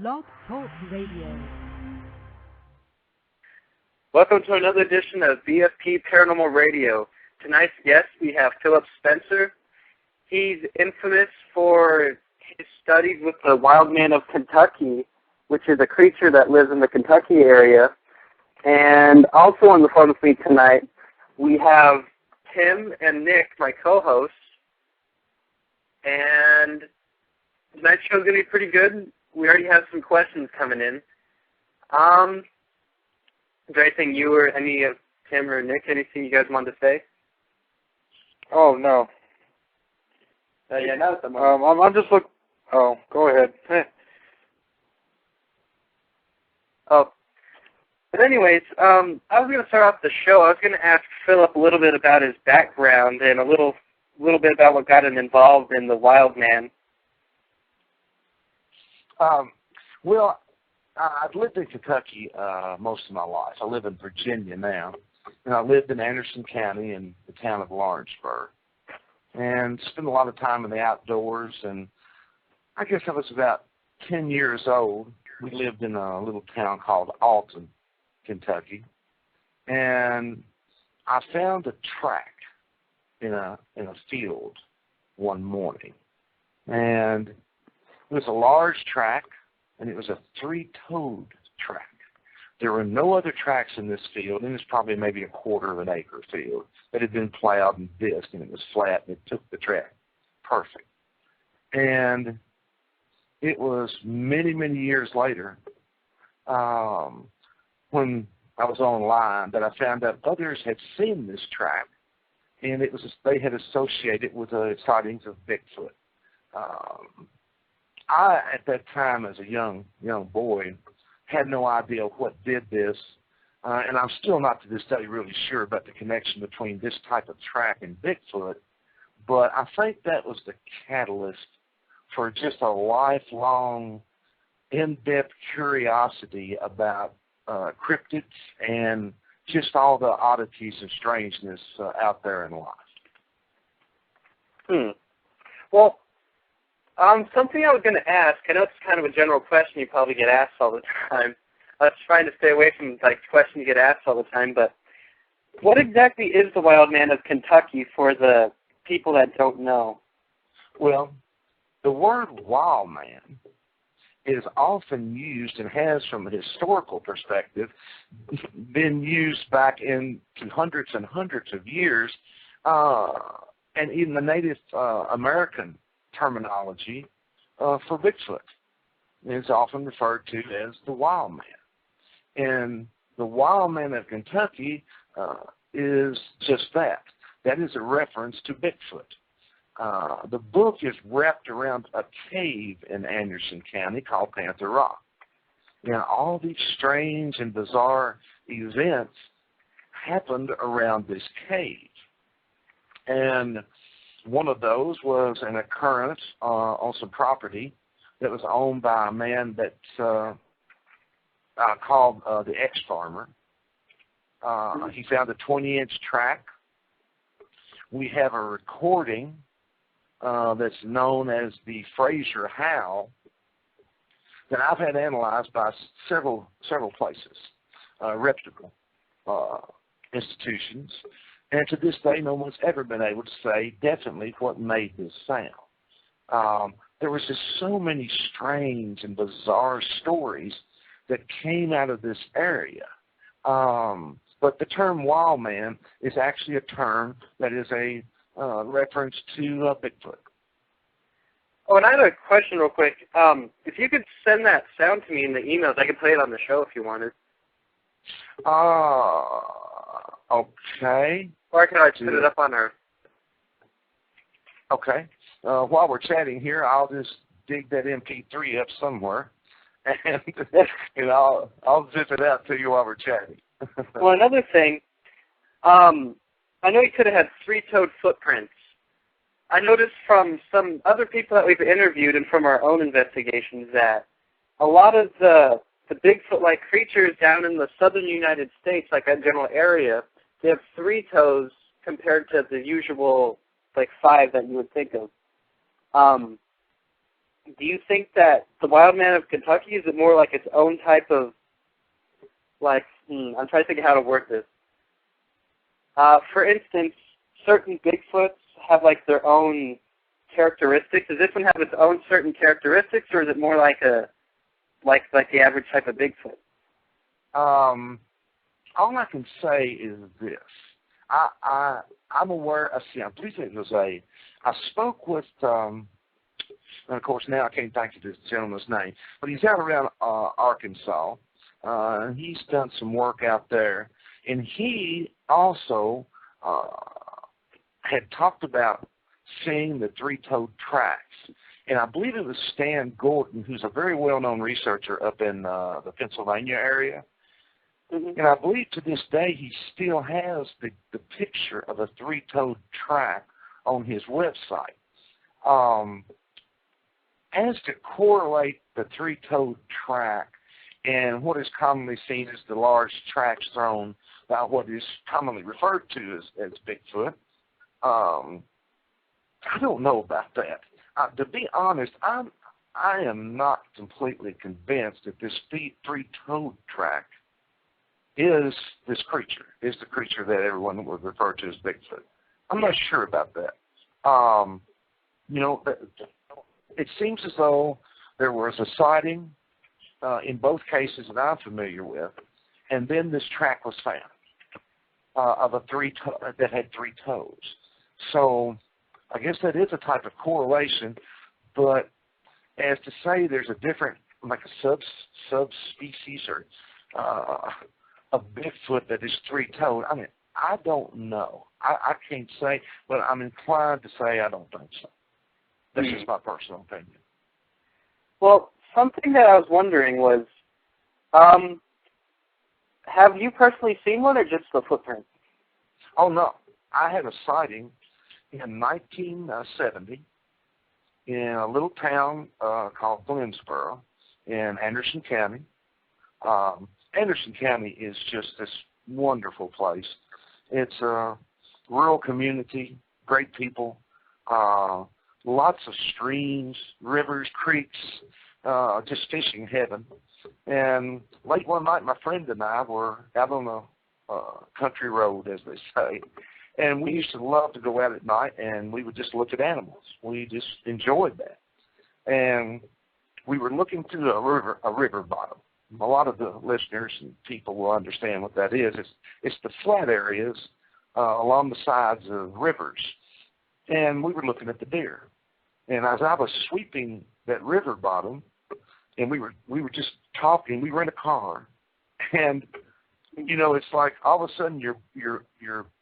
Blog Talk Radio. Welcome to another edition of BFP Paranormal Radio. Tonight's guest, we have Philip Spencer. He's infamous for his studies with the Wildman of Kentucky, which is a creature that lives in the Kentucky area. And also on the phone with me tonight, we have Tim and Nick, my co-hosts. And tonight's show is going to be pretty good. We already have some questions coming in. Is there anything you or any of Tim or Nick, anything you guys wanted to say? Oh, no. Yeah, no, I'm just looking. Oh, go ahead. Oh. But anyways, I was going to start off the show. I was going to ask Philip a little bit about his background and a little bit about what got him involved in the Wildman. Well, I've lived in Kentucky most of my life. I live in Virginia now, and I lived in Anderson County in the town of Lawrenceburg, and spent a lot of time in the outdoors. And I guess I was about 10 years old. We lived in a little town called Alton, Kentucky, and I found a track in a field one morning, and it was a large track, and it was a three-toed track. There were no other tracks in this field, and it's probably maybe a quarter of an acre field that had been plowed and disc, and it was flat, and it took the track perfect. And it was many, many years later when I was online that I found out others had seen this track, and it was they had associated with sightings of Bigfoot. I, at that time, as a young boy, had no idea what did this, and I'm still not to this day really sure about the connection between this type of track and Bigfoot, but I think that was the catalyst for just a lifelong, in-depth curiosity about cryptids and just all the oddities and strangeness out there in life. Well, something I was going to ask, I know it's kind of a general question you probably get asked all the time. I was trying to stay away from questions you get asked all the time, but what exactly is the Wildman of Kentucky for the people that don't know? Well, the word wildman is often used and has, from a historical perspective, been used back into hundreds and hundreds of years, and even the Native American terminology for Bigfoot is often referred to as the Wild Man. And the Wildman of Kentucky is just that. That is a reference to Bigfoot. The book is wrapped around a cave in Anderson County called Panther Rock. And all these strange and bizarre events happened around this cave. And one of those was an occurrence on some property that was owned by a man that called the ex-farmer. He found a 20-inch track. We have a recording that's known as the Fraser Howl that I've had analyzed by several places, reputable institutions. And to this day, no one's ever been able to say definitely what made this sound. There was just so many strange and bizarre stories that came out of this area. But the term wild man is actually a term that is a reference to Bigfoot. Oh, and I have a question real quick. If you could send that sound to me in the emails, I could play it on the show if you wanted. Okay. Or I can always put it up on our... Okay. While we're chatting here, I'll just dig that MP3 up somewhere, and I'll zip it out to you while we're chatting. Well, another thing, I know you could have had three-toed footprints. I noticed from some other people that we've interviewed and from our own investigations that a lot of the Bigfoot-like creatures down in the southern United States, like that general area, they have 3 toes compared to the usual, 5 that you would think of. do you think that the Wildman of Kentucky, is it more like its own type of, like, I'm trying to think of how to word this. For instance, certain Bigfoots have, like, their own characteristics. Does this one have its own certain characteristics, or is it more like the average type of Bigfoot? All I can say is this. I'm aware, I believe it was I spoke with, and of course now I can't think of this gentleman's name, but he's out around Arkansas. He's done some work out there, and he also had talked about seeing the three-toed tracks. And I believe it was Stan Gordon, who's a very well-known researcher up in the Pennsylvania area. Mm-hmm. And I believe to this day he still has the picture of a three-toed track on his website. As to correlate the three-toed track and what is commonly seen as the large tracks thrown by what is commonly referred to as Bigfoot, I don't know about that. To be honest, I am not completely convinced that this three-toed track is this creature, is the creature that everyone would refer to as Bigfoot. I'm not sure about that. It seems as though there was a sighting in both cases that I'm familiar with, and then this track was found of that had three toes. So I guess that is a type of correlation, but as to say there's a different, like a subspecies or of Bigfoot that is three-toed, I mean, I don't know. I can't say, but I'm inclined to say I don't think so. That's just my personal opinion. Well, something that I was wondering was, have you personally seen one or just the footprint? Oh, no. I had a sighting in 1970 in a little town called Glennsboro in Anderson County. Anderson County is just this wonderful place. It's a rural community, great people, lots of streams, rivers, creeks, just fishing heaven. And late one night, my friend and I were out on a country road, as they say, and we used to love to go out at night, and we would just look at animals. We just enjoyed that. And we were looking through a river bottom. A lot of the listeners and people will understand what that is. It's the flat areas along the sides of rivers. And we were looking at the deer. And as I was sweeping that river bottom, and we were just talking, we were in a car, and it's like all of a sudden your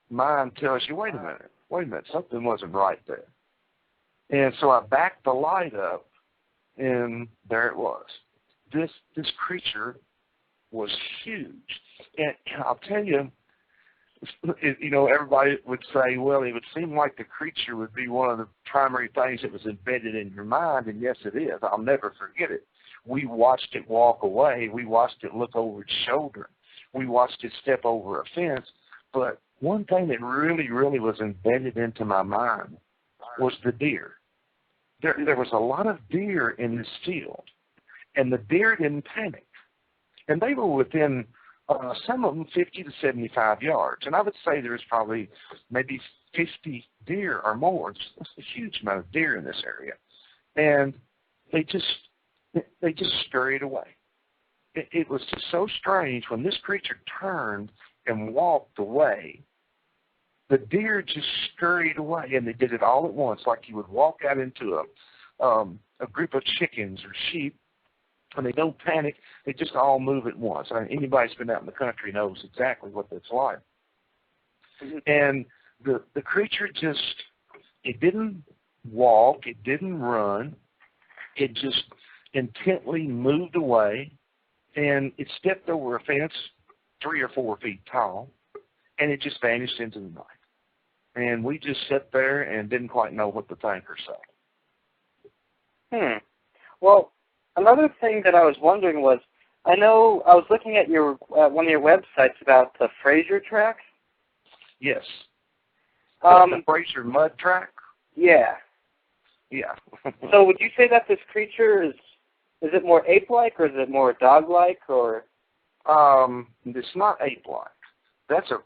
mind tells you, wait a minute, something wasn't right there. And so I backed the light up, and there it was. This creature was huge. And I'll tell you, everybody would say, well, it would seem like the creature would be one of the primary things that was embedded in your mind, and yes, it is. I'll never forget it. We watched it walk away. We watched it look over its shoulder. We watched it step over a fence. But one thing that really, really was embedded into my mind was the deer. There was a lot of deer in this field, and the deer didn't panic. And they were within, some of them, 50 to 75 yards. And I would say there's probably maybe 50 deer or more. It's a huge amount of deer in this area. And they just scurried away. It was just so strange. When this creature turned and walked away, the deer just scurried away, and they did it all at once, like you would walk out into a group of chickens or sheep, and they don't panic. They just all move at once. I mean, anybody who's been out in the country knows exactly what that's like. Mm-hmm. And the creature it didn't walk, it didn't run, it just intently moved away, and it stepped over a fence 3 or 4 feet tall, and it just vanished into the night. And we just sat there and didn't quite know what to think or say. Well, another thing that I was wondering was, I know I was looking at one of your websites about the Fraser track. Yes. The Fraser mud track? Yeah. Yeah. So would you say that this creature is it more ape-like or is it more dog-like or? It's not ape-like. That's a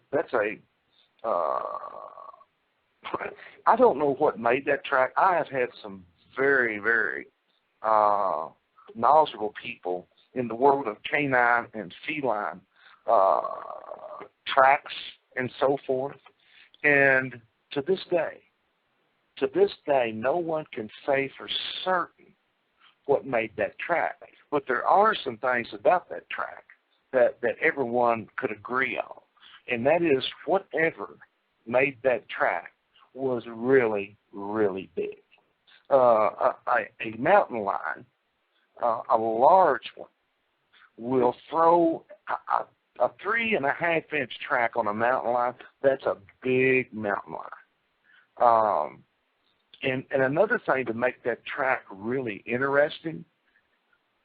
I don't know what made that track. I have had some very, very knowledgeable people in the world of canine and feline tracks and so forth. And to this day, no one can say for certain what made that track. But there are some things about that track that everyone could agree on. And that is whatever made that track was really, really big. A mountain lion, a large one, will throw a 3.5-inch track on a mountain lion. That's a big mountain lion. And another thing to make that track really interesting,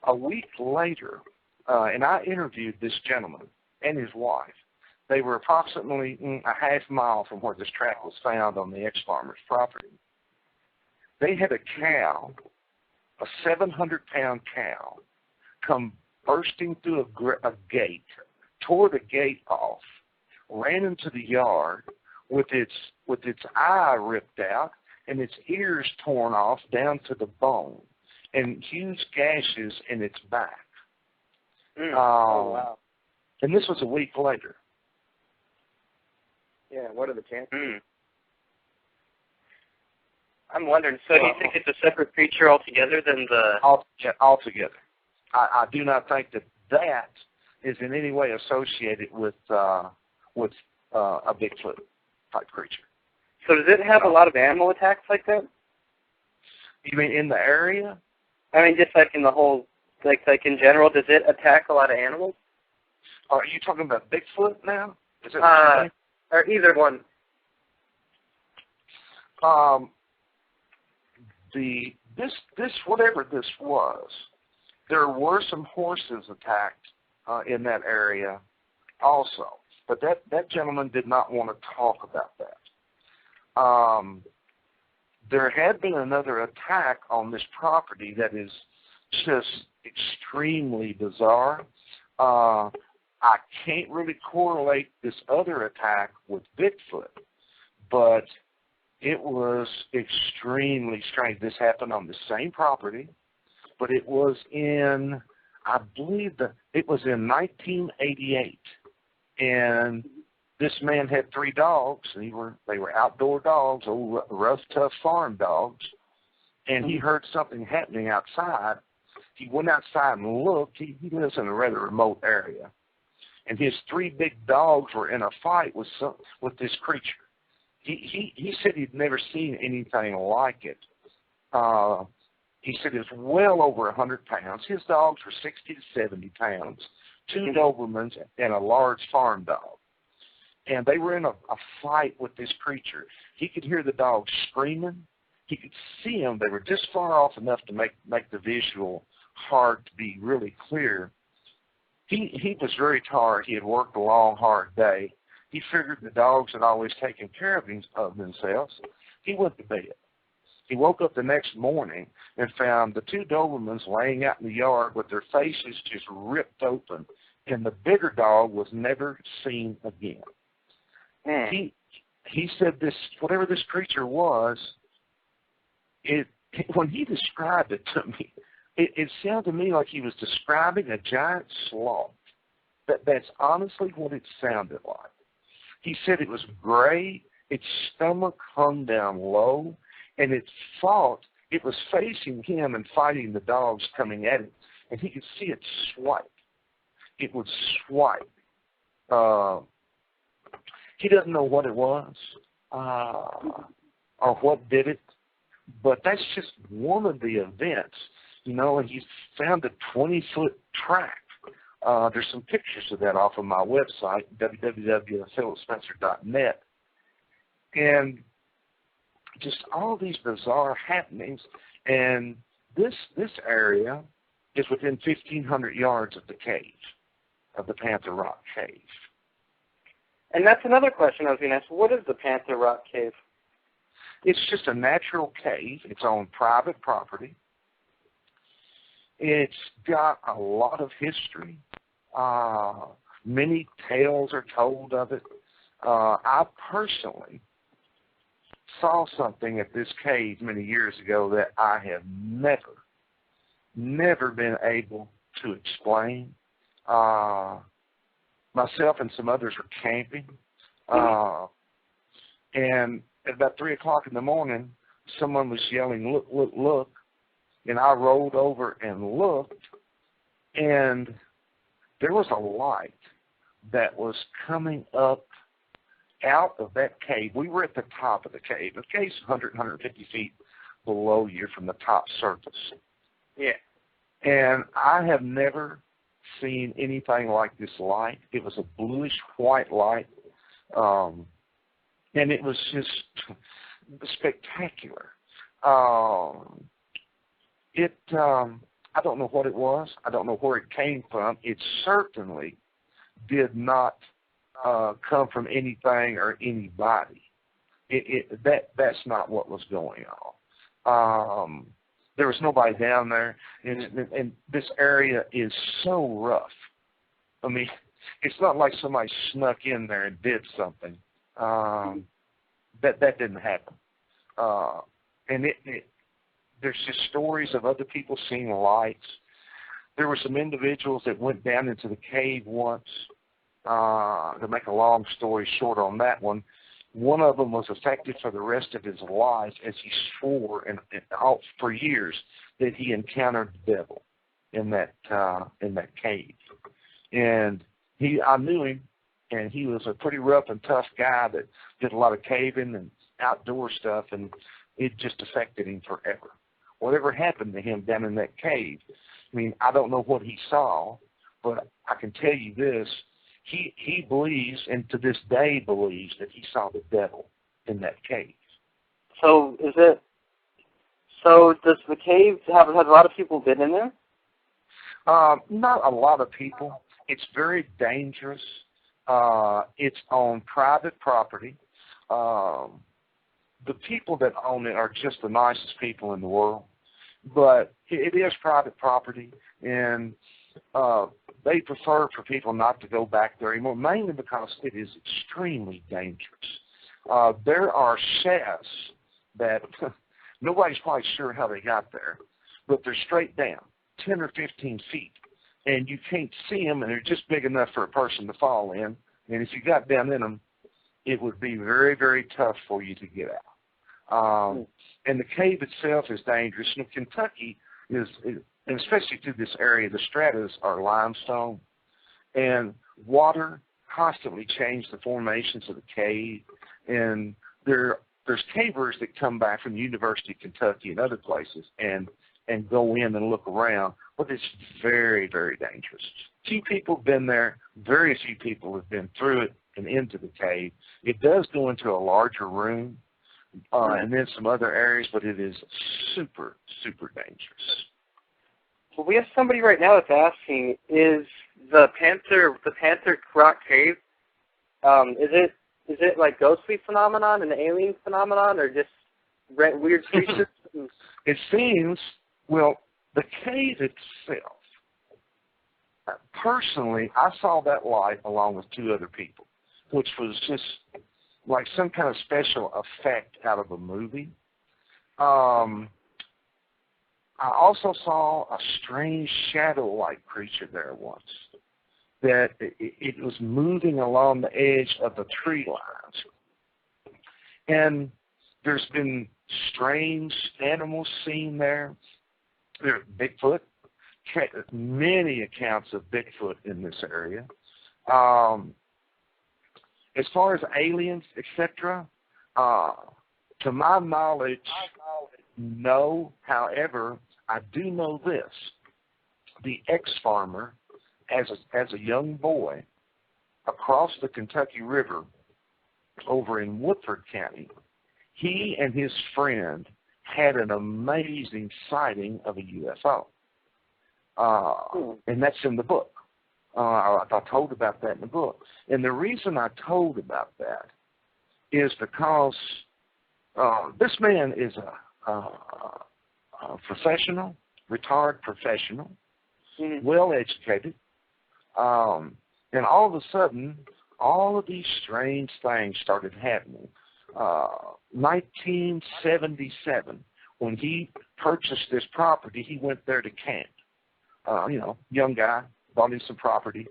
a week later, and I interviewed this gentleman and his wife. They were approximately a half mile from where this track was found on the ex-farmer's property. They had a cow, a 700-pound cow, come bursting through a gate, tore the gate off, ran into the yard with its eye ripped out and its ears torn off down to the bone, and huge gashes in its back. Oh, wow. And this was a week later. Yeah, what are the chances? I'm wondering, so do you think it's a separate creature altogether than the... Altogether. I do not think that is in any way associated with a Bigfoot type creature. So does it have a lot of animal attacks like that? You mean in the area? I mean, just like in the whole, like in general, does it attack a lot of animals? Are you talking about Bigfoot now? Is that or either one? This whatever this was, there were some horses attacked in that area also, but that gentleman did not want to talk about that. There had been another attack on this property that is just extremely bizarre. I can't really correlate this other attack with Bigfoot, but it was extremely strange. This happened on the same property, but it was in, I believe it was in 1988, and this man had 3 dogs. They were outdoor dogs, old rough, tough farm dogs, and he heard something happening outside. He went outside and looked. He lives in a rather remote area, and his 3 big dogs were in a fight with this creature. He said he'd never seen anything like it. He said it was well over 100 pounds. His dogs were 60 to 70 pounds, 2 Dobermans and a large farm dog. And they were in a fight with this creature. He could hear the dogs screaming. He could see them. They were just far off enough to make the visual hard to be really clear. He was very tired. He had worked a long, hard day. He figured the dogs had always taken care of themselves. He went to bed. He woke up the next morning and found the 2 Dobermans laying out in the yard with their faces just ripped open, and the bigger dog was never seen again. He said this, whatever this creature was, when he described it to me, it sounded to me like he was describing a giant sloth. That's honestly what it sounded like. He said it was gray, its stomach hung down low, and it was facing him and fighting the dogs coming at it, and he could see it swipe. It would swipe. He doesn't know what it was or what did it, but that's just one of the events, and he found a 20-foot track. There's some pictures of that off of my website, www.philipspencer.net, and just all these bizarre happenings. And this area is within 1,500 yards of the cave, of the Panther Rock Cave. And that's another question I was going to ask. What is the Panther Rock Cave? It's just a natural cave. It's on private property. It's got a lot of history. Many tales are told of it. I personally saw something at this cave many years ago that I have never been able to explain. Myself and some others were camping, and at about 3 o'clock in the morning, someone was yelling, "Look, look, look," and I rolled over and looked, and there was a light that was coming up out of that cave. We were at the top of the cave. The cave's 150 feet below you from the top surface. Yeah. And I have never seen anything like this light. It was a bluish-white light, and it was just spectacular. I don't know what it was. I don't know where it came from. It certainly did not come from anything or anybody. That's not what was going on. There was nobody down there, and this area is so rough. I mean, it's not like somebody snuck in there and did something. That didn't happen. And there's just stories of other people seeing lights. There were some individuals that went down into the cave once. To make a long story short on that one of them was affected for the rest of his life as he swore for years that he encountered the devil in that cave. And I knew him, and he was a pretty rough and tough guy that did a lot of caving and outdoor stuff, and it just affected him forever. Whatever happened to him down in that cave, I mean, I don't know what he saw, but I can tell you this. He believes, and to this day believes, that he saw the devil in that cave. So does the cave has a lot of people been in there? Not a lot of people. It's very dangerous. It's on private property. The people that own it are just the nicest people in the world. But it is private property, and they prefer for people not to go back there anymore, mainly because it is extremely dangerous. There are shafts that nobody's quite sure how they got there, but they're straight down, 10 or 15 feet, and you can't see them, and they're just big enough for a person to fall in. And if you got down in them, it would be very, very tough for you to get out. And the cave itself is dangerous. You know, Kentucky is, and especially through this area, the stratas are limestone, and water constantly changes the formations of the cave. And there's cavers that come back from the University of Kentucky and other places and go in and look around, but it's very, very dangerous. Few people have been there. Very few people have been through it and into the cave. It does go into a larger room and then some other areas, but it is super, super dangerous. Well, we have somebody right now that's asking: is the Panther Rock Cave? Is it like ghostly phenomenon, an alien phenomenon, or just weird creatures? It seems. Well, the cave itself. Personally, I saw that light along with 2 other people, which was just like some kind of special effect out of a movie. I also saw a strange shadow-like creature there once, that it was moving along the edge of the tree lines. And there's been strange animals seen there. There's Bigfoot, many accounts of Bigfoot in this area. As far as aliens, etc., to my knowledge, no. However, I do know this. The ex-farmer, as a young boy, across the Kentucky River over in Woodford County, he and his friend had an amazing sighting of a UFO. And that's in the book. I told about that in the book. And the reason I told about that is because This man is a professional, retired professional, well educated, and all of a sudden, all of these strange things started happening. 1977, when he purchased this property, he went there to camp. Young guy, bought him some property,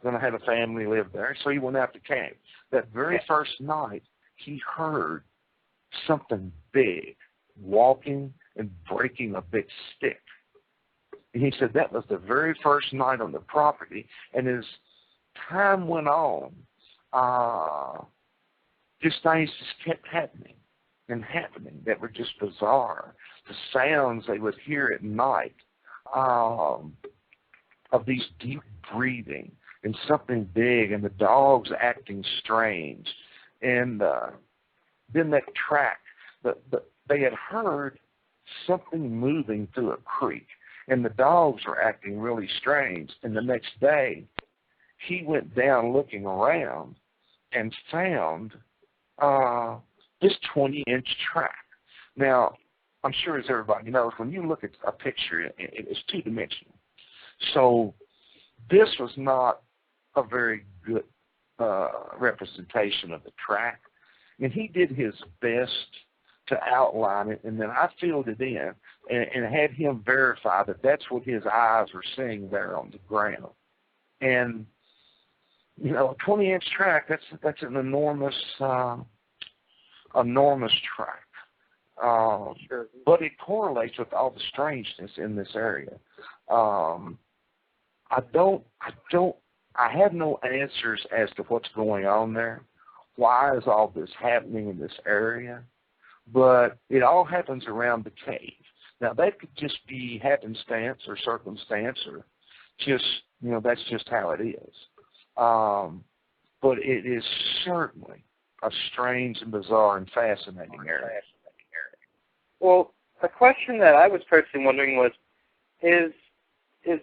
going to have a family live there, so he went out to camp. That very first night, he heard something big walking and breaking a big stick. And he said that was the very first night on the property, and as time went on, these things just kept happening and happening that were just bizarre. The sounds they would hear at night of these deep breathing and something big, and the dogs acting strange. And then that track, they had heard something moving through a creek, and the dogs were acting really strange. And the next day, he went down looking around and found this 20-inch track. Now, I'm sure as everybody knows, when you look at a picture, it's two-dimensional. So this was not a very good representation of the track. And he did his best to outline it, and then I filled it in and had him verify that that's what his eyes were seeing there on the ground. And, a 20-inch track, that's an enormous track. Sure. But it correlates with all the strangeness in this area. I have no answers as to what's going on there. Why is all this happening in this area? But it all happens around the cave. Now, that could just be happenstance or circumstance or just, that's just how it is. But it is certainly a strange and bizarre and fascinating area. Well, a question that I was personally wondering was, is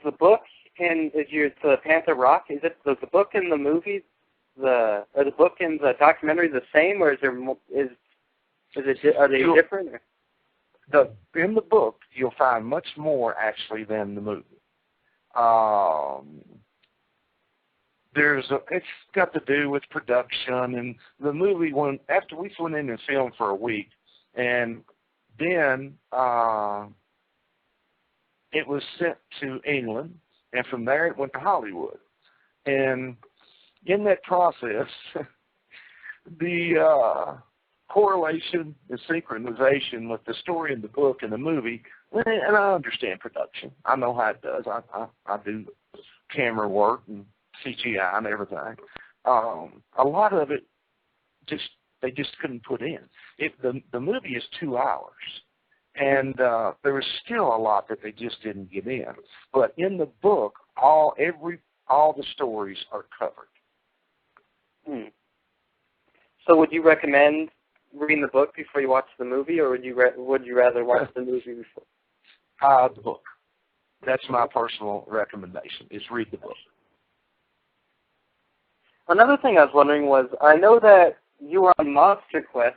the book and the Panther Rock, is it the book and the movie, the book and the documentary the same, or are they different? In the book, you'll find much more actually than the movie. It's got to do with production, and the movie after we went in and filmed for a week, and then it was sent to England, and from there it went to Hollywood. And in that process, the correlation and synchronization with the story in the book and the movie, and I understand production. I know how it does. I do camera work and CGI and everything. A lot of it they just couldn't put in. The movie is 2 hours, and there was still a lot that they just didn't get in. But in the book, all the stories are covered. So would you recommend reading the book before you watch the movie, or would you rather watch the movie before? The book. That's my personal recommendation, is read the book. Another thing I was wondering was, I know that you were on MonsterQuest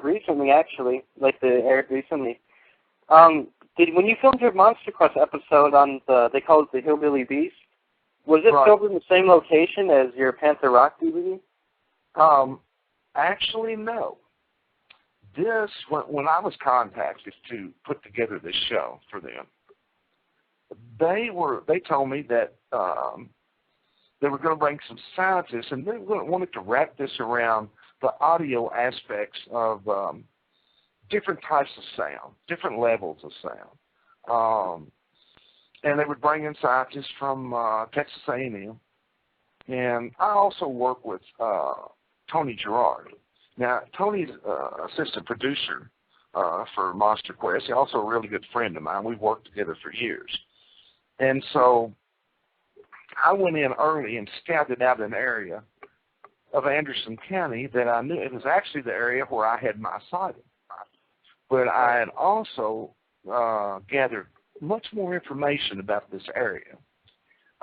recently, actually, like they aired recently. When you filmed your MonsterQuest episode on they call it the Hillbilly Beast, was it filmed in the same location as your Panther Rock DVD? Actually, no. When I was contacted to put together this show for them, they told me that they were going to bring some scientists, and they wanted to wrap this around the audio aspects of different types of sound, different levels of sound. And they would bring in scientists from Texas A&M. And I also work with Tony Gerard. Now, Tony's assistant producer for MonsterQuest. He's also a really good friend of mine. We've worked together for years. And so I went in early and scouted out an area of Anderson County that I knew. It was actually the area where I had my sighting. But I had also gathered much more information about this area.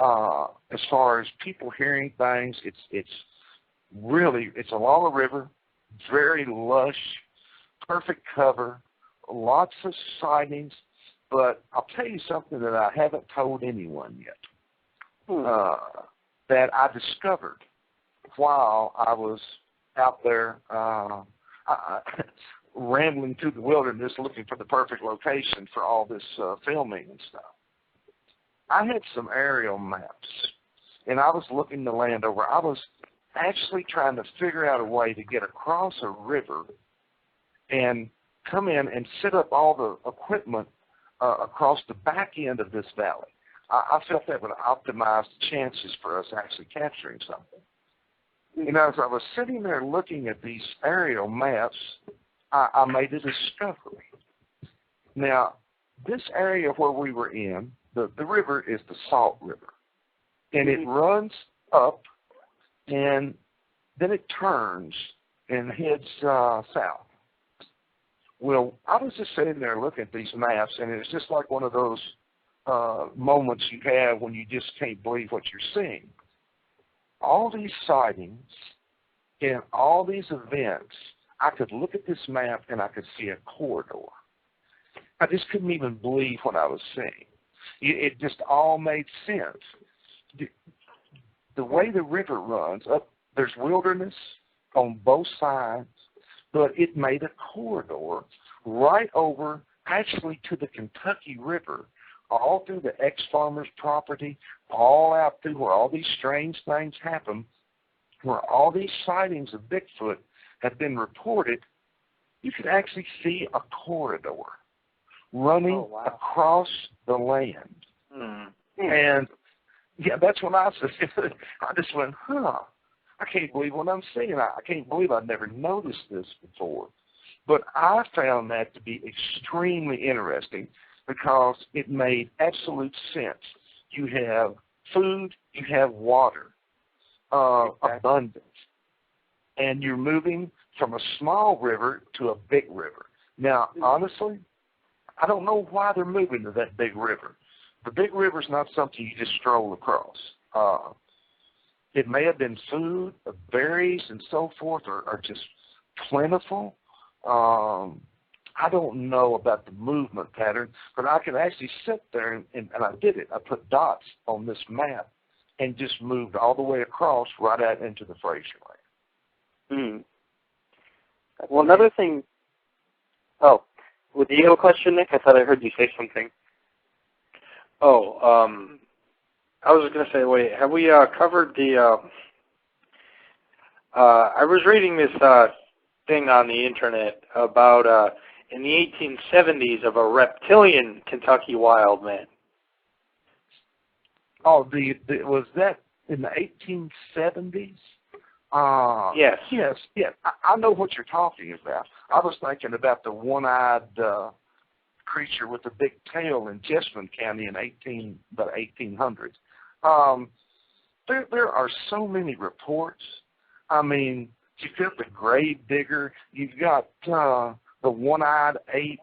As far as people hearing things, it's along a river, very lush perfect cover, lots of sightings, but I'll tell you something that I haven't told anyone yet, that I discovered while I was out there rambling through the wilderness looking for the perfect location for all this filming and stuff. I had some aerial maps, and I was looking the land over. I was actually trying to figure out a way to get across a river and come in and set up all the equipment across the back end of this valley. I felt that would optimize the chances for us actually capturing something. And as I was sitting there looking at these aerial maps, I made a discovery. Now, this area where we were in, the river is the Salt River, and it runs up, and then it turns and heads south. Well, I was just sitting there looking at these maps, and it's just like one of those moments you have when you just can't believe what you're seeing. All these sightings and all these events, I could look at this map and I could see a corridor. I just couldn't even believe what I was seeing. It just all made sense. The way the river runs, up, there's wilderness on both sides, but it made a corridor right over, actually to the Kentucky River, all through the ex-farmer's property, all out through where all these strange things happen, where all these sightings of Bigfoot have been reported. You could actually see a corridor running across the land. And, yeah, that's when I said, I just went, I can't believe what I'm seeing. I can't believe I've never noticed this before. But I found that to be extremely interesting because it made absolute sense. You have food, you have water, abundance, and you're moving from a small river to a big river. Now, honestly, I don't know why they're moving to that big river. The big river is not something you just stroll across. It may have been food, berries, and so forth, are just plentiful. I don't know about the movement pattern, but I can actually sit there, and I did it. I put dots on this map and just moved all the way across right out into the Fraser land. Well, another thing... Oh, do you have a question, Nick? I thought I heard you say something. I was going to say, wait, have we covered the... I was reading this thing on the internet about in the 1870s of a reptilian Kentucky wild man. Oh, was that in the 1870s? Yes. Yes. I know what you're talking about. I was thinking about the one-eyed creature with the big tail in Jessamine County in the 1800s. There are so many reports. I mean, you've got the grave digger, you've got the one-eyed ape,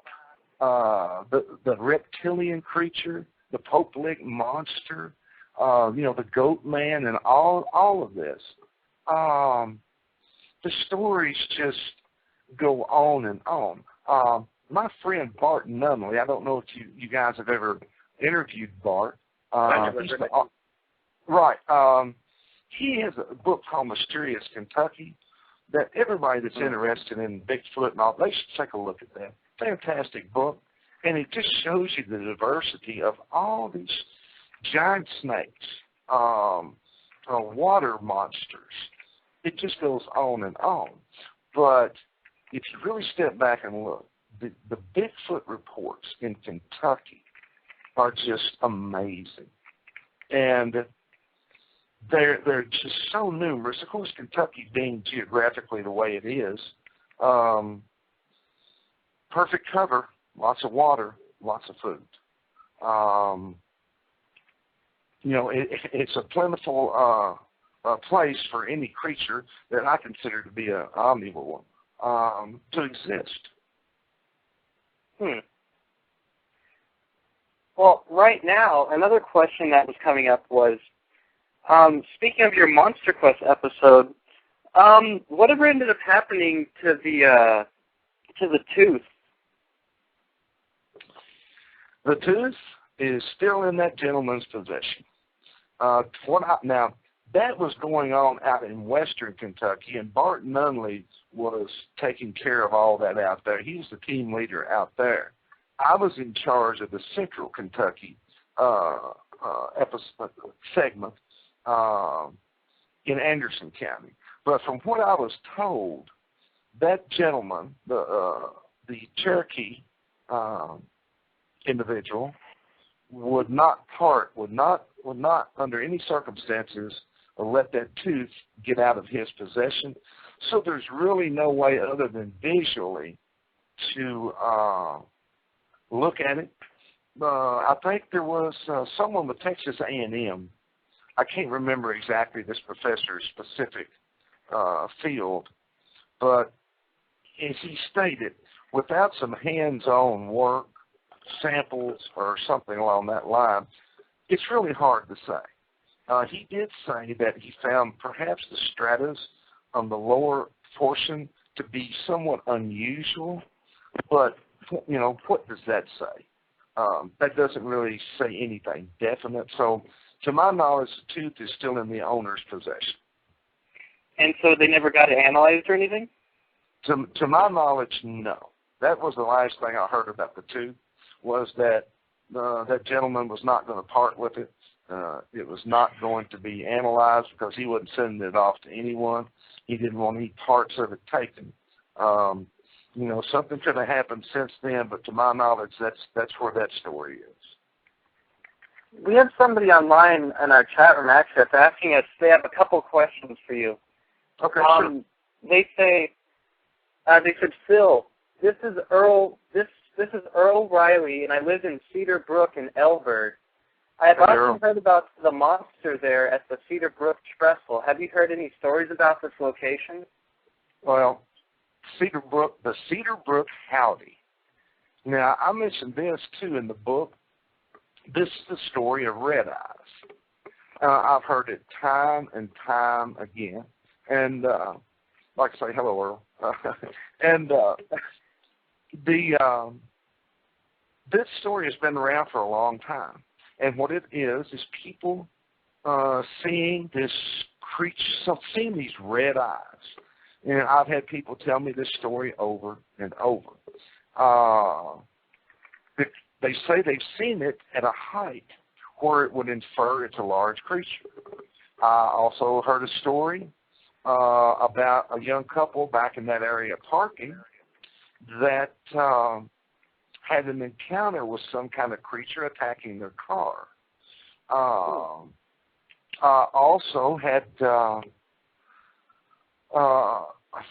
the reptilian creature, the Pope-Lick monster, the goat man, and all of this. The stories just go on and on. My friend Bart Nunley, I don't know if you guys have ever interviewed Bart. He has a book called Mysterious Kentucky that everybody that's interested in Bigfoot and all, they should take a look at that. Fantastic book. And it just shows you the diversity of all these giant snakes, water monsters. It just goes on and on. But if you really step back and look, the Bigfoot reports in Kentucky are just amazing. And they're just so numerous. Of course, Kentucky being geographically the way it is, perfect cover, lots of water, lots of food. It's a plentiful place for any creature that I consider to be an omnivore to exist. Well, right now, another question that was coming up was, speaking of your MonsterQuest episode, whatever ended up happening to to the tooth? The tooth is still in that gentleman's possession. Now, that was going on out in western Kentucky, and Bart Nunley was taking care of all that out there. He was the team leader out there. I was in charge of the central Kentucky segment in Anderson County. But from what I was told, that gentleman, the Cherokee individual, would not under any circumstances let that tooth get out of his possession. So there's really no way other than visually to look at it. I think there was someone with Texas A&M. I can't remember exactly this professor's specific field, but as he stated, without some hands-on work, samples, or something along that line, it's really hard to say. He did say that he found perhaps the stratus on the lower portion to be somewhat unusual, but, you know, what does that say? That doesn't really say anything definite. So, to my knowledge, the tooth is still in the owner's possession. And so they never got it analyzed or anything? To my knowledge, no. That was the last thing I heard about the tooth, was that that gentleman was not going to part with it. It was not going to be analyzed because he wasn't sending it off to anyone. He didn't want any parts of it taken. You know, something could have happened since then, but to my knowledge, that's where that story is. We have somebody online in our chat room actually that's asking us. They have a couple questions for you. Okay, sure. They said, Phil, this is Earl Riley, and I live in Cedar Brook in Elbert. I have often heard about the monster there at the Cedar Brook Trestle. Have you heard any stories about this location? Well, the Cedar Brook Howdy. Now, I mentioned this, too, in the book. This is the story of Red Eyes. I've heard it time and time again. And, like I say, hello, Earl. And this story has been around for a long time. And what it is people seeing this creature, seeing these red eyes. And I've had people tell me this story over and over. They say they've seen it at a height where it would infer it's a large creature. I also heard a story about a young couple back in that area parking that had an encounter with some kind of creature attacking their car. Also had a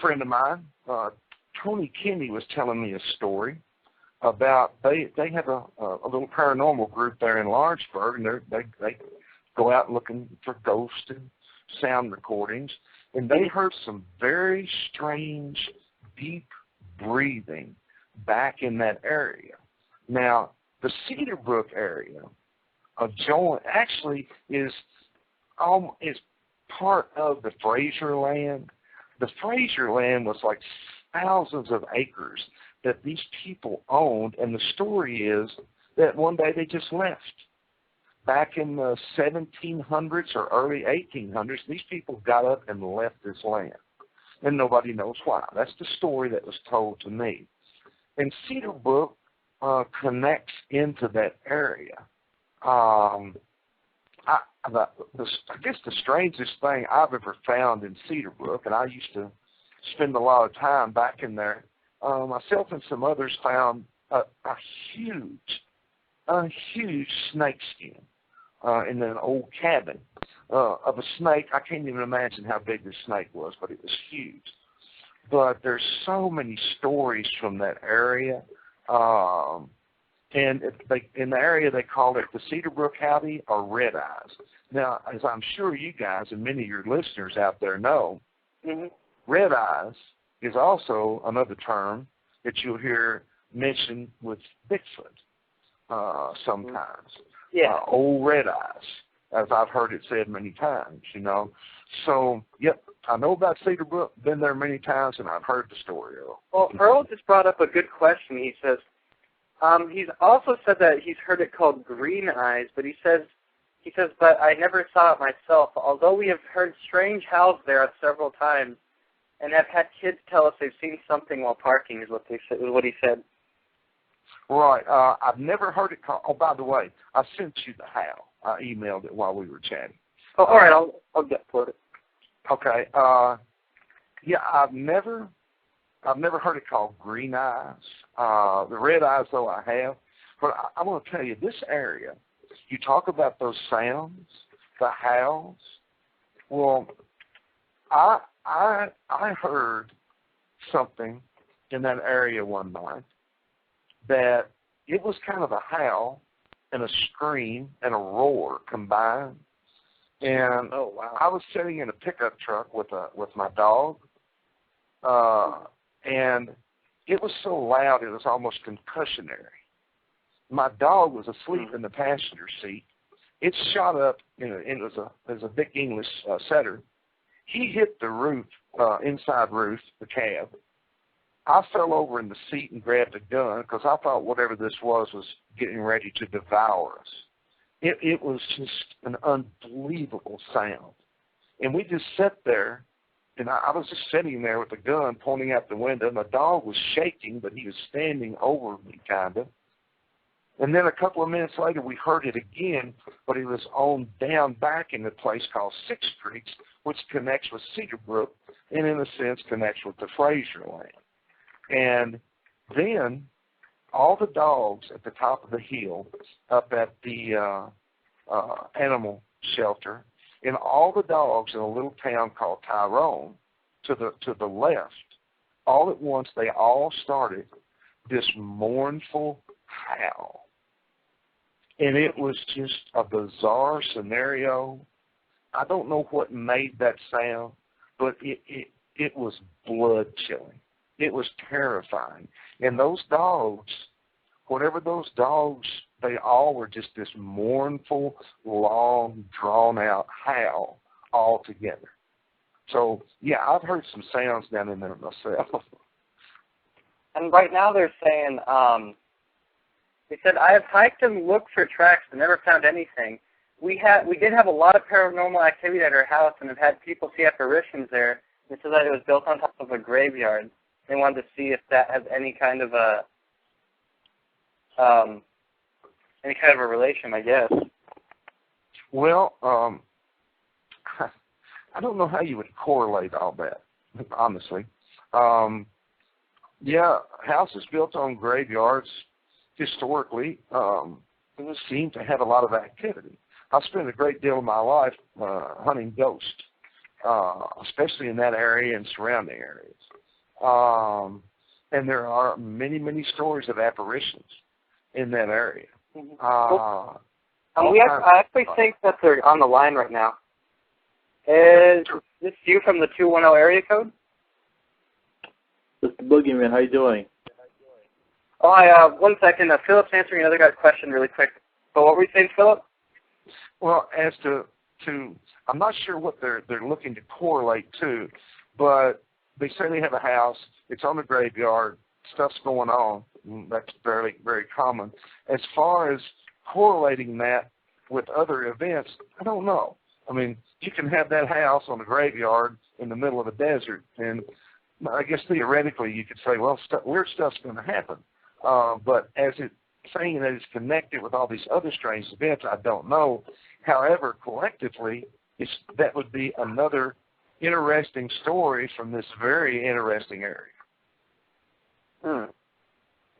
friend of mine, Tony Kinney, was telling me a story about they have a little paranormal group there in Lawrenceburg, and they go out looking for ghosts and sound recordings, and they heard some very strange, deep breathing back in that area. Now, the Cedar Brook area actually is part of the Fraser land. The Fraser land was like thousands of acres that these people owned, and the story is that one day they just left. Back in the 1700s or early 1800s, these people got up and left this land, and nobody knows why. That's the story that was told to me. And Cedar Brook connects into that area. I guess the strangest thing I've ever found in Cedar Brook, and I used to spend a lot of time back in there, myself and some others found a huge snake skin in an old cabin of a snake. I can't even imagine how big this snake was, but it was huge. But there's so many stories from that area. And in the area they call it the Cedar Brook Howdy or Red Eyes. Now, as I'm sure you guys and many of your listeners out there know, Red Eyes is also another term that you'll hear mentioned with Bigfoot sometimes. Yeah. Old Red Eyes. as I've heard it said many times, you know. So, yep, I know about Cedar Brook, been there many times, and I've heard the story, Earl. Well, Earl just brought up a good question. He says, he's also said that he's heard it called green eyes, but he says, but I never saw it myself, although we have heard strange howls there several times and have had kids tell us they've seen something while parking, is what he said. Right. I've never heard it called. Oh, by the way, I sent you the howl. I emailed it while we were chatting. Oh, all right. I'll get for it. Okay. Yeah, I've never heard it called green eyes. The red eyes, though, I have. But I want to tell you, this area, you talk about those sounds, the howls. Well, I heard something in that area one night that it was kind of a howl and a scream and a roar combined. And oh, wow. I was sitting in a pickup truck with my dog, and it was so loud it was almost concussionary. My dog was asleep in the passenger seat. It shot up, it was a big English setter. He hit the roof, inside roof, the cab. I fell over in the seat and grabbed a gun because I thought whatever this was getting ready to devour us. It was just an unbelievable sound. And we just sat there, and I was just sitting there with the gun pointing out the window. My dog was shaking, but he was standing over me, kind of. And then a couple of minutes later, we heard it again, but it was on down back in a place called Six Creeks, which connects with Cedar Brook and, in a sense, connects with the Fraser land. And then all the dogs at the top of the hill up at the animal shelter, and all the dogs in a little town called Tyrone to the left, all at once they all started this mournful howl. And it was just a bizarre scenario. I don't know what made that sound, but it was blood-chilling. It was terrifying. And those dogs, whatever those dogs, they all were just this mournful, long, drawn-out howl all together. So, yeah, I've heard some sounds down in there myself. And right now they're saying, they said, I have hiked and looked for tracks but never found anything. We did have a lot of paranormal activity at our house and have had people see apparitions there. They said that it was built on top of a graveyard. They wanted to see if that has any kind of a relation, I guess. Well, I don't know how you would correlate all that, honestly. Yeah, houses built on graveyards historically seem to have a lot of activity. I spent a great deal of my life hunting ghosts, especially in that area and surrounding areas. And there are many, many stories of apparitions in that area. I actually think that they're on the line right now. Is this you from the 210 area code? This is Boogeyman. How you doing? Oh, one second. Philip's answering another guy's question really quick. But what were you saying, Philip? Well, as to I'm not sure what they're looking to correlate to, but they say they have a house. It's on the graveyard. Stuff's going on. That's very, very common. As far as correlating that with other events, I don't know. I mean, you can have that house on a graveyard in the middle of a desert, and I guess theoretically you could say, well, weird stuff's going to happen. But as it saying that it's connected with all these other strange events, I don't know. However, collectively, that would be another interesting story from this very interesting area.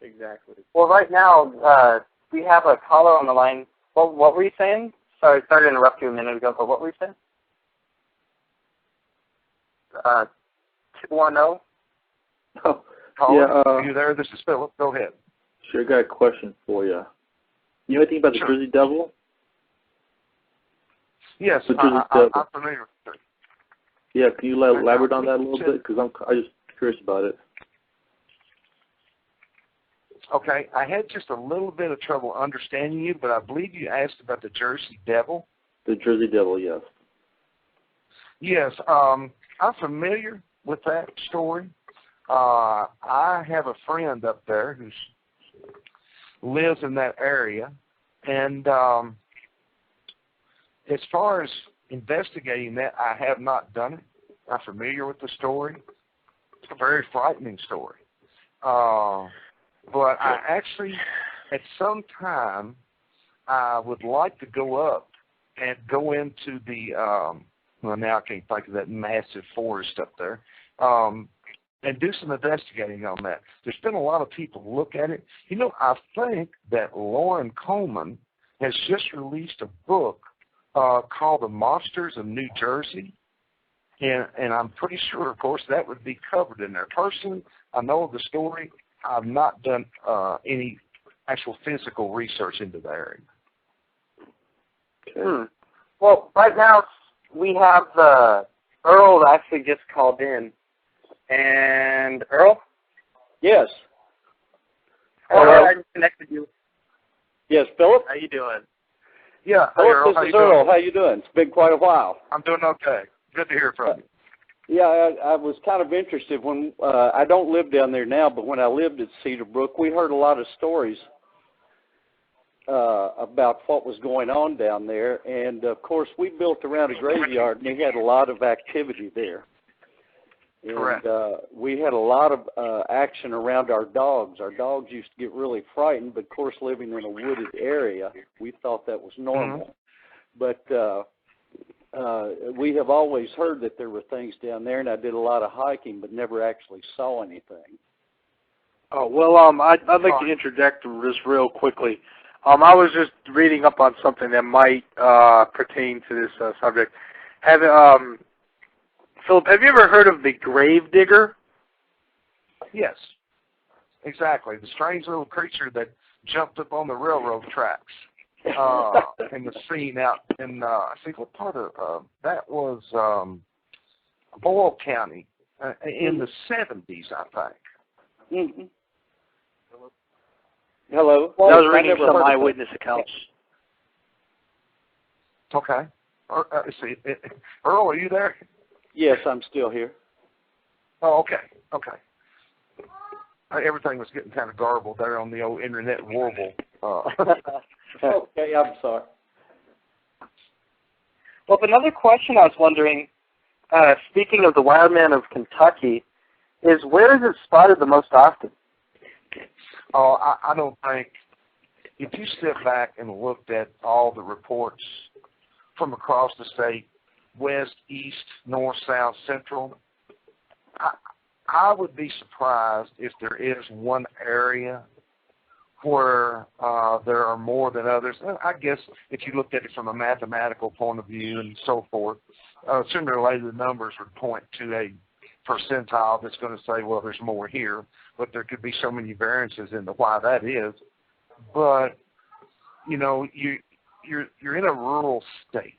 Exactly. Well, right now, we have a caller on the line. Well, what were you saying? Sorry to interrupt you a minute ago, but what were you saying? 210? Oh, Caller, yeah, are you there? This is Philip. Go ahead. Sure, got a question for you. You know anything about the Jersey Devil? Yes, I'm familiar with it. Yeah, can you elaborate on that a little bit? Because I'm just curious about it. Okay, I had just a little bit of trouble understanding you, but I believe you asked about the Jersey Devil. The Jersey Devil, yes. Yes, I'm familiar with that story. I have a friend up there who lives in that area, and as far as investigating that, I have not done it. I'm familiar with the story. It's a very frightening story. But I actually, at some time, I would like to go up and go into the, well, now I can't think of that massive forest up there, and do some investigating on that. There's been a lot of people look at it. You know, I think that Lauren Coleman has just released a book called The Monsters of New Jersey, and I'm pretty sure, of course, that would be covered in there. Personally, I know the story. I've not done any actual physical research into the area. Okay. Well, right now we have Earl actually just called in. And Earl? Yes. Hello. I just connected you. Yes, Philip? How you doing? Yeah. Hey, Philip, Earl. this is Earl. How you doing? It's been quite a while. I'm doing okay. Good to hear from you. Yeah, I was kind of interested when I don't live down there now, but when I lived at Cedar Brook, we heard a lot of stories about what was going on down there. And, of course, we built around a graveyard, and we had a lot of activity there. And Correct. we had a lot of action around our dogs. Our dogs used to get really frightened, but, of course, living in a wooded area, we thought that was normal. Mm-hmm. But we have always heard that there were things down there, and I did a lot of hiking, but never actually saw anything. Oh, well, I'd like to interject just real quickly. I was just reading up on something that might pertain to this subject. Philip, have you ever heard of the grave digger? Yes, exactly. The strange little creature that jumped up on the railroad tracks in the scene out in, I think what part of, that was Boyle County in the 70s, I think. Mm-hmm. Hello? I was reading some eyewitness accounts. Okay. See, Earl, are you there? Yes, I'm still here. Oh, okay. Okay. Everything was getting kind of garbled there on the old internet warble. Okay, I'm sorry. Well, another question I was wondering, speaking of the Wildman of Kentucky, is where is it spotted the most often? Oh, I don't think, if you step back and looked at all the reports from across the state, west, east, north, south, central, I would be surprised if there is one area where there are more than others. I guess if you looked at it from a mathematical point of view and so forth, sooner or later the numbers would point to a percentile that's going to say, well, there's more here, but there could be so many variances into why that is. But, you know, you're in a rural state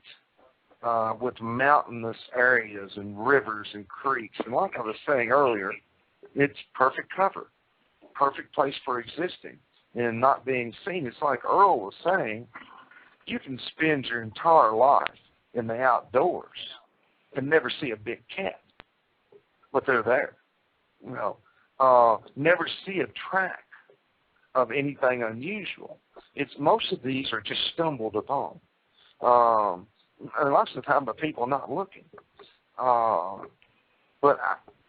with mountainous areas and rivers and creeks. And like I was saying earlier, it's perfect cover, perfect place for existing and not being seen. It's like Earl was saying, you can spend your entire life in the outdoors and never see a big cat, but they're there. You know, never see a track of anything unusual. It's most of these are just stumbled upon. And lots of the time by people not looking. But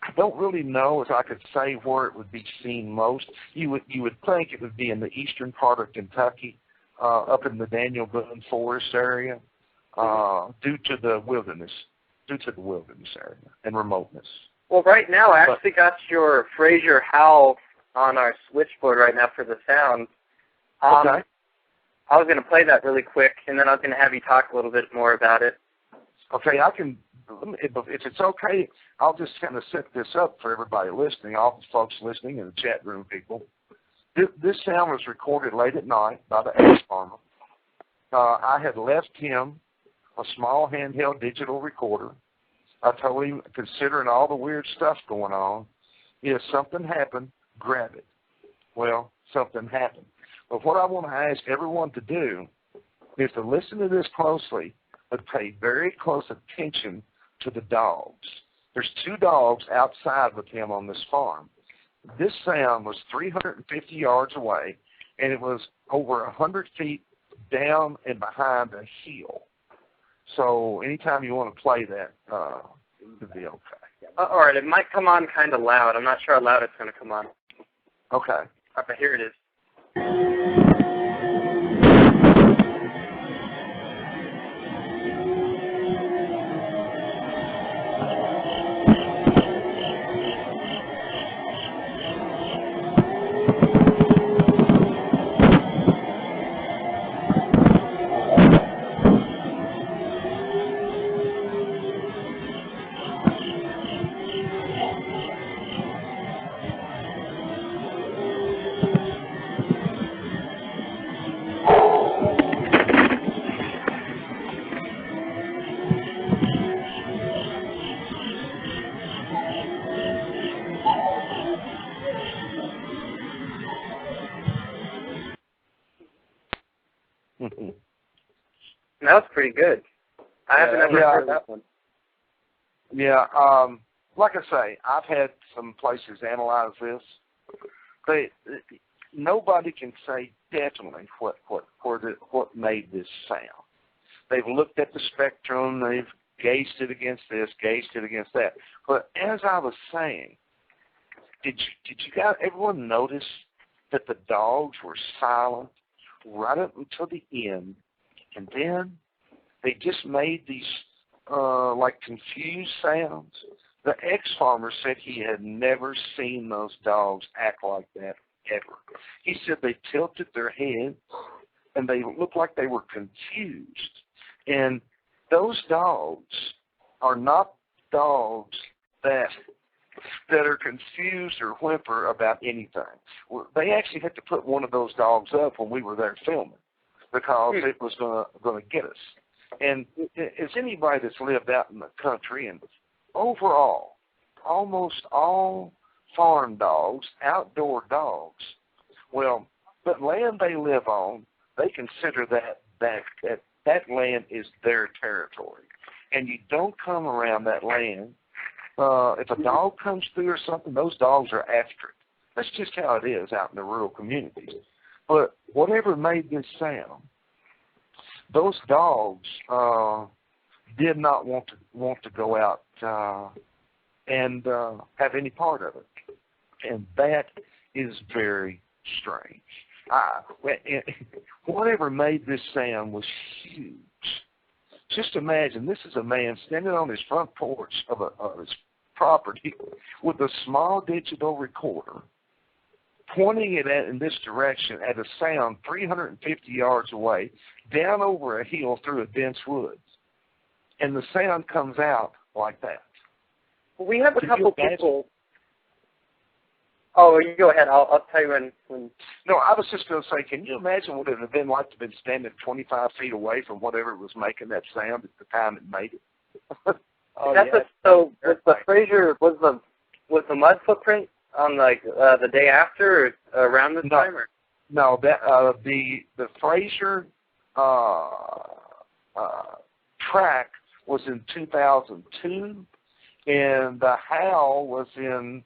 I don't really know if I could say where it would be seen most. You would think it would be in the eastern part of Kentucky, up in the Daniel Boone Forest area, due to the wilderness area and remoteness. Well, right now I actually got your Fraser Howl on our switchboard right now for the sound. Okay. I was going to play that really quick, and then I was going to have you talk a little bit more about it. Okay, I can, if it's okay, I'll just kind of set this up for everybody listening, all the folks listening and the chat room people. This sound was recorded late at night by the axe farmer. I had left him a small handheld digital recorder. I told him, considering all the weird stuff going on, if something happened, grab it. Well, something happened. But what I want to ask everyone to do is to listen to this closely but pay very close attention to the dogs. There's 2 dogs outside with him on this farm. This sound was 350 yards away, and it was over 100 feet down and behind a hill. So anytime you want to play that, it would be okay. All right, it might come on kind of loud. I'm not sure how loud it's going to come on. Okay. All right, but here it is. That was pretty good. I haven't ever heard that one. Yeah, like I say, I've had some places analyze this. Nobody can say definitely what made this sound. They've looked at the spectrum, they've gauged it against this, gauged it against that. But as I was saying, did you guys, everyone notice that the dogs were silent right up until the end, and then they just made these like confused sounds? The ex-farmer said he had never seen those dogs act like that ever. He said they tilted their heads and they looked like they were confused. And those dogs are not dogs that are confused or whimper about anything. They actually had to put one of those dogs up when we were there filming because it was going to get us. And as anybody that's lived out in the country, and overall, almost all farm dogs, outdoor dogs, well, the land they live on, they consider that land is their territory. And you don't come around that land. If a dog comes through or something, those dogs are after it. That's just how it is out in the rural communities. But whatever made this sound, those dogs did not want to go out and have any part of it. And that is very strange. Whatever made this sound was huge. Just imagine, this is a man standing on his front porch of his property with a small digital recorder, pointing it in this direction at a sound 350 yards away, down over a hill through a dense woods. And the sound comes out like that. We have a couple people. Oh, you go ahead. I'll tell you when. No, I was just going to say, can you imagine what it would have been like to have been standing 25 feet away from whatever was making that sound at the time it made it? So was the Fraser, was the mud footprint on the day after or around this time? Or? No, that the Fraser track was in 2002, and the Howl was in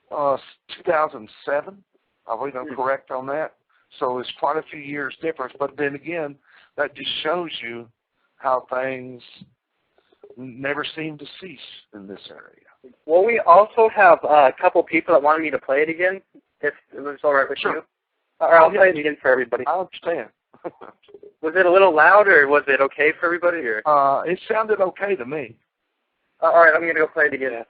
2007. I believe I'm correct on that. So it's quite a few years difference. But then again, that just shows you how things never seem to cease in this area. Well, we also have a couple people that wanted me to play it again, if it was all right with you. Or I'll play it again for everybody. I understand. Was it a little loud, or was it okay for everybody? Or? It sounded okay to me. All right, I'm going to go play it again.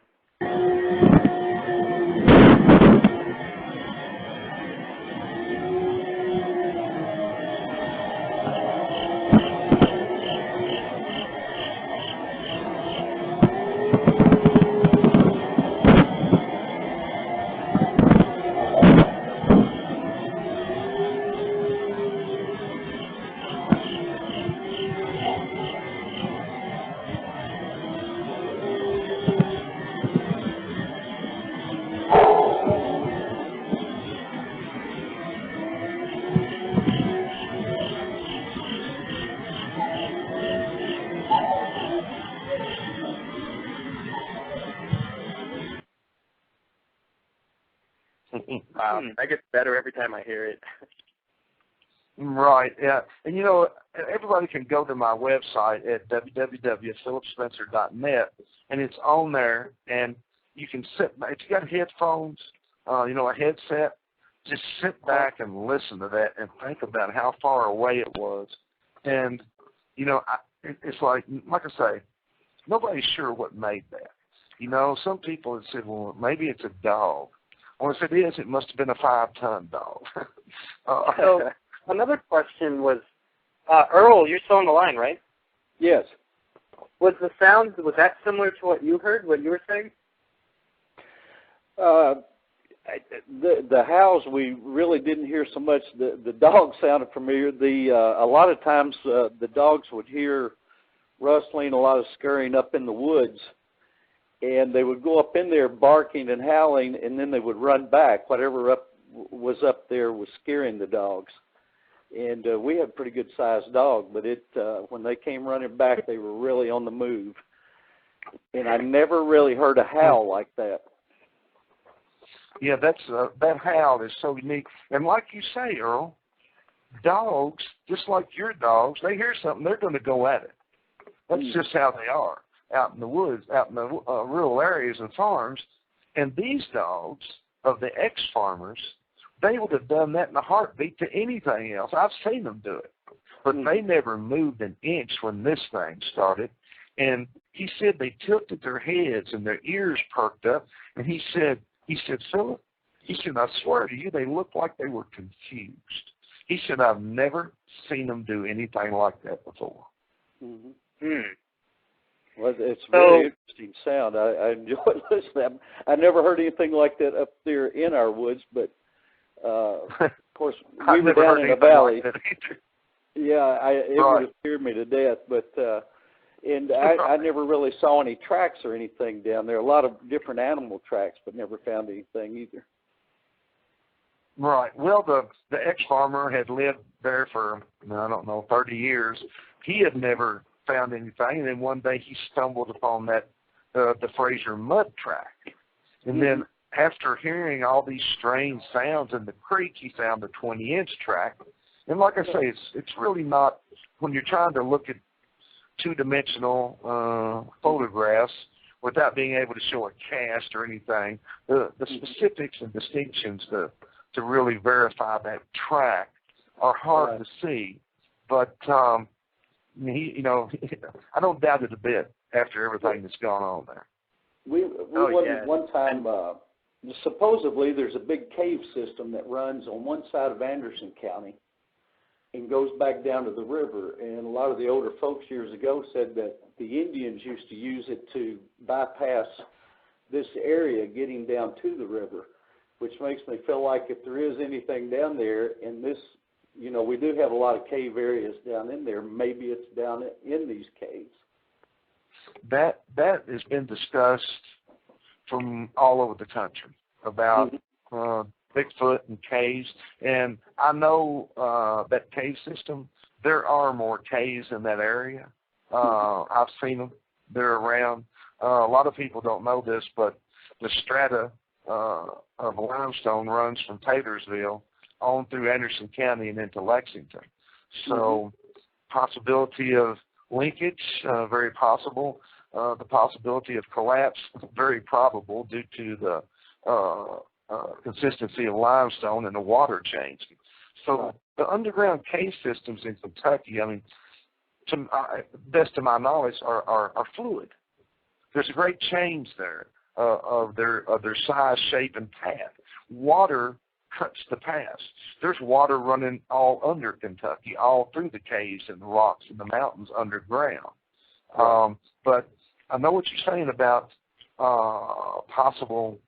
Wow, that gets better every time I hear it. Right, yeah. And, you know, everybody can go to my website at www.philipspencer.net, and it's on there, and you can sit back. If you got headphones, you know, a headset, just sit back and listen to that and think about how far away it was. And, you know, it's like I say, nobody's sure what made that. You know, some people have said, well, maybe it's a dog. Well, if it is, it must have been a 5-ton dog. So another question was, Earl, you're still on the line, right? Yes. Was the sound, was that similar to what you heard, what you were saying? The howls we really didn't hear so much. The dog sounded familiar. A lot of times the dogs would hear rustling, a lot of scurrying up in the woods, and they would go up in there barking and howling, and then they would run back. Whatever was up there was scaring the dogs. And we had a pretty good sized dog, but when they came running back, they were really on the move. And I never really heard a howl like that. Yeah, that howl is so unique. And like you say, Earl, dogs, just like your dogs, they hear something, they're going to go at it. That's just how they are out in the woods, out in the rural areas and farms. And these dogs of the ex-farmers, they would have done that in a heartbeat to anything else. I've seen them do it. But they never moved an inch when this thing started. And he said they tilted their heads and their ears perked up. And he said, Philip, he said, I swear to you, they looked like they were confused. He said, I've never seen them do anything like that before. Well, it's a very interesting sound. I enjoy listening. I never heard anything like that up there in our woods, but of course we were down in the valley. Like it would have scared me to death, but and I never really saw any tracks or anything down there. A lot of different animal tracks, but never found anything either. Right. Well, the ex-farmer had lived there for, 30 years. He had never found anything, and then one day he stumbled upon that the Fraser mud track. And then after hearing all these strange sounds in the creek, he found a 20-inch track. And like I say, it's really not, when you're trying to look at two-dimensional photographs without being able to show a cast or anything, the specifics and distinctions to really verify that track are hard to see. But I don't doubt it a bit after everything that's gone on there. We went one time. Supposedly, there's a big cave system that runs on one side of Anderson County and goes back down to the river. And a lot of the older folks years ago said that the Indians used to use it to bypass this area getting down to the river, which makes me feel like if there is anything down there, and this, we do have a lot of cave areas down in there, maybe it's down in these caves. That has been discussed from all over the country about Bigfoot and caves. And I know that cave system, there are more caves in that area. I've seen them. They're around. A lot of people don't know this, but the strata of limestone runs from Taylorsville on through Anderson County and into Lexington. So possibility of linkage, very possible. The possibility of collapse, very probable due to the consistency of limestone and the water changing. So the underground cave systems in Kentucky, to best of my knowledge, are fluid. There's a great change there of their size, shape, and path. Water cuts the paths. There's water running all under Kentucky, all through the caves and the rocks and the mountains underground. But I know what you're saying about possible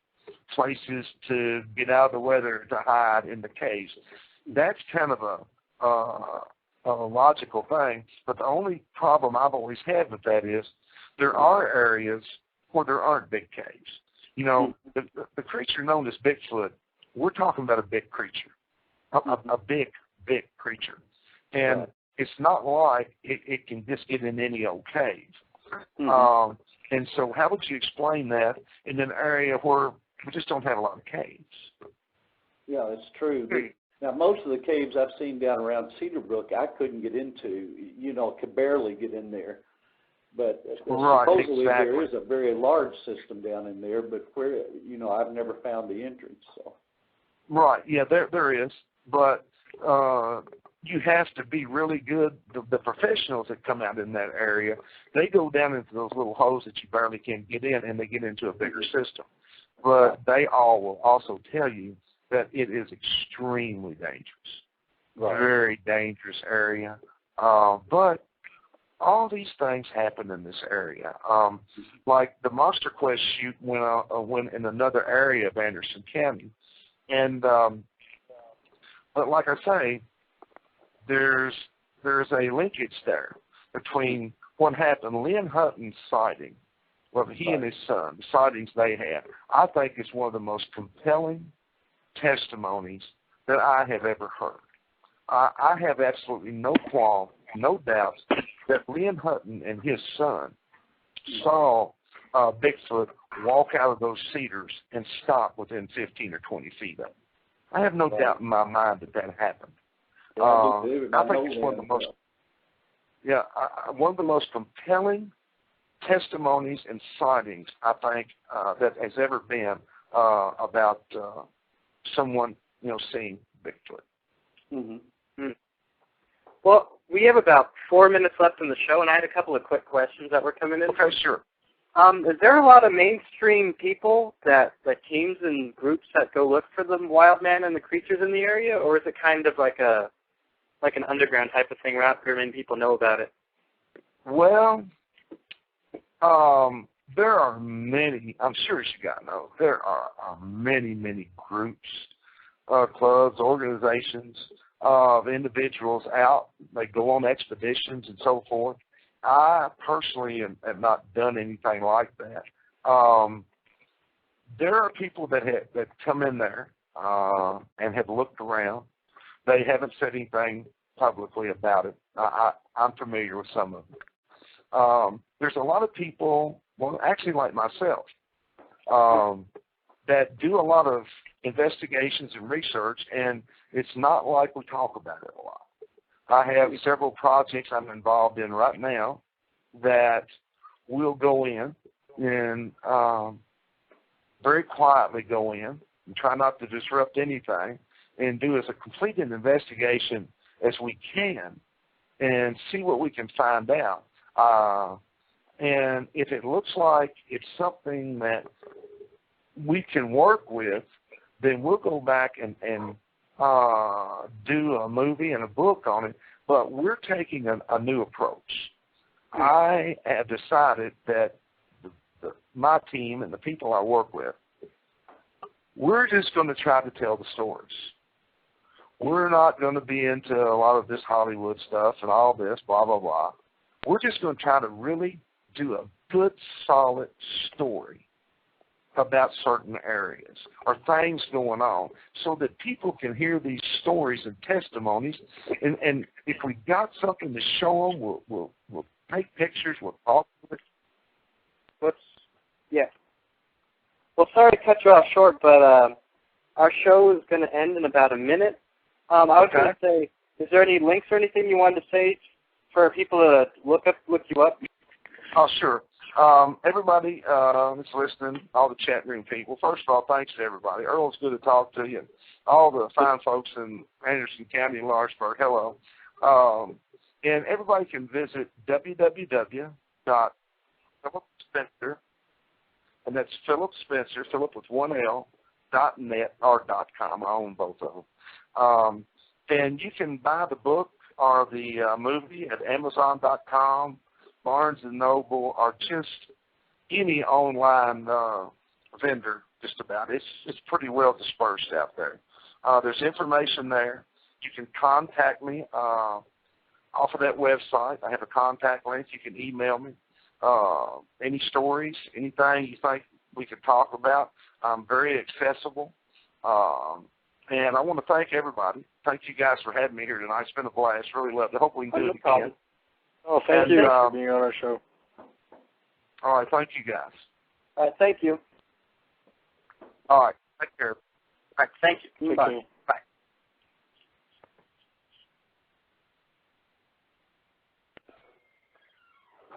places to get out of the weather to hide in the caves. That's kind of a logical thing, but the only problem I've always had with that is there are areas where there aren't big caves. The creature known as Bigfoot, we're talking about a big creature, a big creature. And it's not like it can just get in any old cave. And so how would you explain that in an area where we just don't have a lot of caves? Yeah, it's true. Now, most of the caves I've seen down around Cedar Brook, I couldn't get into. Could barely get in there. But supposedly there is a very large system down in there, but where, I've never found the entrance. So. Right, yeah, there is, but you have to be really good. The professionals that come out in that area, they go down into those little holes that you barely can get in, and they get into a bigger system. But they all will also tell you that it is extremely dangerous, very dangerous area. But all these things happen in this area. Like the MonsterQuest shoot went in another area of Anderson County. And but like I say, there's a linkage there between what happened. Lynn Hutton's sighting, he and his son, the sightings they had, I think is one of the most compelling testimonies that I have ever heard. I have absolutely no qualm, no doubts that Lynn Hutton and his son saw Bigfoot walk out of those cedars and stop within 15 or 20 feet of him. I have no doubt in my mind that happened. I think it's one of the most, one of the most compelling testimonies and sightings I think that has ever been about someone seeing Bigfoot. Mm-hmm. Well, we have about 4 minutes left in the show, and I had a couple of quick questions that were coming in. Okay, sure. Is there a lot of mainstream people teams and groups that go look for the wild man and the creatures in the area, or is it kind of like an underground type of thing where many people know about it? Well, there are many. I'm sure as you got know, there are many groups, clubs, organizations of individuals out. They go on expeditions and so forth. I personally have not done anything like that. There are people that come in there and have looked around. They haven't said anything publicly about it. I'm familiar with some of them. There's a lot of people, actually like myself, that do a lot of investigations and research, and it's not like we talk about it a lot. I have several projects I'm involved in right now that will go in and very quietly go in and try not to disrupt anything and do as a complete an investigation as we can and see what we can find out. And if it looks like it's something that we can work with, then we'll go back and do a movie and a book on it, but we're taking a new approach. I have decided that my team and the people I work with, we're just going to try to tell the stories. We're not going to be into a lot of this Hollywood stuff and all this, blah, blah, blah. We're just going to try to really do a good, solid story about certain areas or things going on so that people can hear these stories and testimonies. And if we got something to show them, we'll take pictures, we'll talk with it. Well, sorry to cut you off short, but our show is going to end in about a minute. I was going to say, is there any links or anything you wanted to say for people to look you up? Oh, sure. Everybody that's listening, all the chat room people, first of all, thanks to everybody. Earl, it's good to talk to you. All the fine folks in Anderson County and Lawrenceburg, hello. And everybody can visit www.philipspencer, and that's Philip Spencer, Philip with one L, .net or .com. I own both of them. And you can buy the book or the movie at Amazon.com, Barnes & Noble, or just any online vendor, just about. It's pretty well dispersed out there. There's information there. You can contact me off of that website. I have a contact link. You can email me. Any stories, anything you think we could talk about. I'm very accessible. And I want to thank everybody. Thank you guys for having me here tonight. It's been a blast. Really loved it. Hope we can do it again. Oh, thank you for being on our show. All right, thank you guys. All right, thank you. All right, take care. right, thank you. Bye.